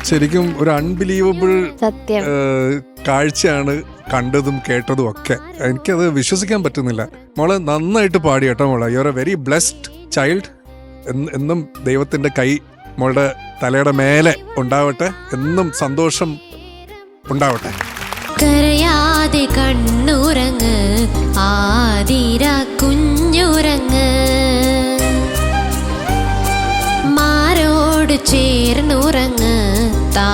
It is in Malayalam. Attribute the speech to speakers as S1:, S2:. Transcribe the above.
S1: ശരിക്കും ഒരു അൺബിലീവബിൾ
S2: സത്യം.
S1: കാഴ്ചയാണ് കണ്ടതും കേട്ടതും ഒക്കെ. എനിക്കത് വിശ്വസിക്കാൻ പറ്റുന്നില്ല. മോളെ നന്നായിട്ട് പാടി കേട്ടോ മോളെ. You are A very blessed child. എന്നും ദൈവത്തിന്റെ കൈ മോളുടെ തലയുടെ മേലെ ഉണ്ടാവട്ടെ. എന്നും സന്തോഷം ഉണ്ടാവട്ടെ.
S3: കരയാതെ കണ്ണുറങ്ങ് ആതിര കുഞ്ഞുറങ്ങ്, മാരോട് ചേർന്നുറങ്ങ് താ